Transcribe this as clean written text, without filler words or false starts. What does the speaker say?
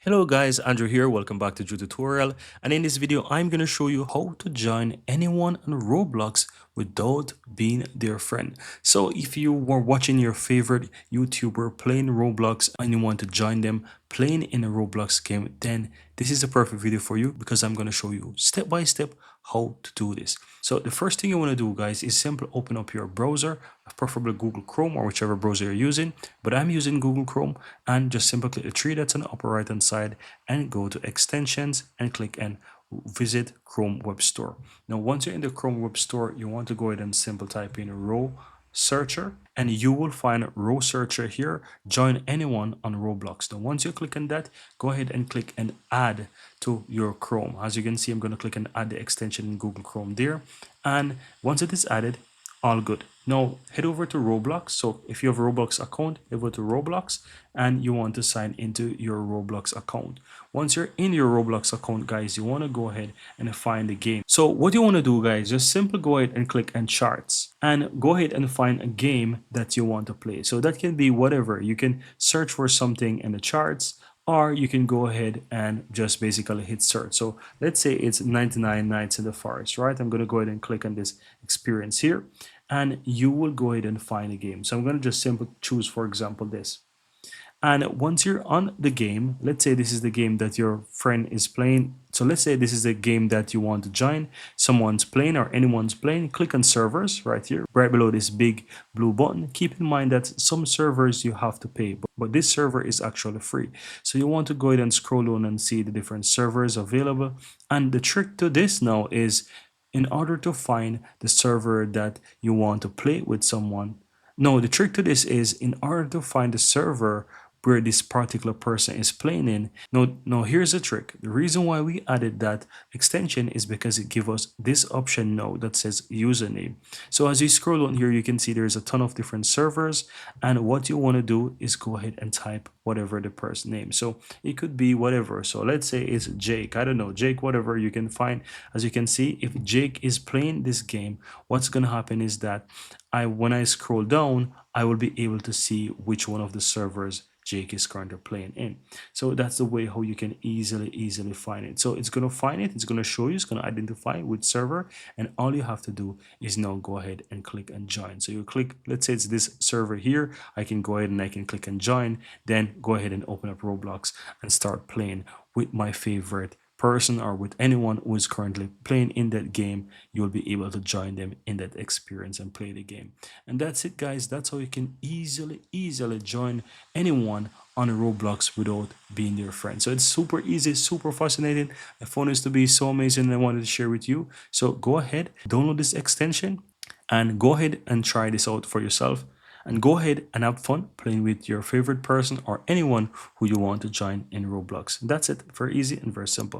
Hello guys, Andrew here. Welcome back to Drew Tutorial. And in this video, I'm going to show you how to join anyone on Roblox without being their friend. So if you were watching your favorite YouTuber playing Roblox and you want to join them playing in a Roblox game, then this is a perfect video for you because I'm going to show you step by step how to do this. So the first thing you want to do, guys, is simply open up your browser, preferably Google Chrome or whichever browser you're using, but I'm using Google Chrome, and just simply click the three dots on the upper right hand side and go to extensions and click and visit Chrome Web Store. Now once you're in the Chrome Web Store, you want to go ahead and simply type in row searcher and you will find row searcher here. Join anyone on Roblox. Now once you click on that, go ahead and click and add to your Chrome. As you can see, I'm going to click and add the extension in Google Chrome there, and once it is added, all good. Now head over to Roblox. So if you have a Roblox account, head over to Roblox and you want to sign into your Roblox account. Once you're in your Roblox account, guys, you want to go ahead and find the game. So what you want to do, guys, just simply go ahead and click on charts and go ahead and find a game that you want to play. So that can be whatever. You can search for something in the charts, or you can go ahead and just basically hit search. So let's say it's 99 Nights in the Forest, right? I'm going to go ahead and click on this experience here and you will go ahead and find a game. So I'm going to just simply choose, for example, this. And once you're on the game, let's say this is the game that your friend is playing. So let's say this is the game that you want to join. Someone's playing or anyone's playing. Click on servers right here, right below this big blue button. Keep in mind that some servers you have to pay, but this server is actually free. So you want to go ahead and scroll down and see the different servers available. And the trick to this now is, in order to find the server that you want to play with someone. No, the trick to this is, in order to find the server where this particular person is playing in. No, here's the trick. The reason why we added that extension is because it gives us this option now that says username. So as you scroll on here, you can see there's a ton of different servers, and what you want to do is go ahead and type whatever the person name. So it could be whatever. So let's say it's Jake. I don't know, Jake, whatever you can find. As you can see, if Jake is playing this game, what's going to happen is that when I scroll down, I will be able to see which one of the servers Jake is currently playing in. So that's the way how you can easily find it. So it's going to find it, it's going to show you, it's going to identify which server, and all you have to do is now go ahead and click and join. So you click, let's say it's this server here, I can go ahead and I can click and join, then go ahead and open up Roblox and start playing with my favorite person or with anyone who is currently playing in that game. You will be able to join them in that experience and play the game. And that's it, guys. That's how you can easily join anyone on Roblox without being their friend. So it's super easy, super fascinating. I found this to be so amazing and I wanted to share with you. So go ahead, download this extension and go ahead and try this out for yourself, and go ahead and have fun playing with your favorite person or anyone who you want to join in Roblox. That's it. Very easy and very simple.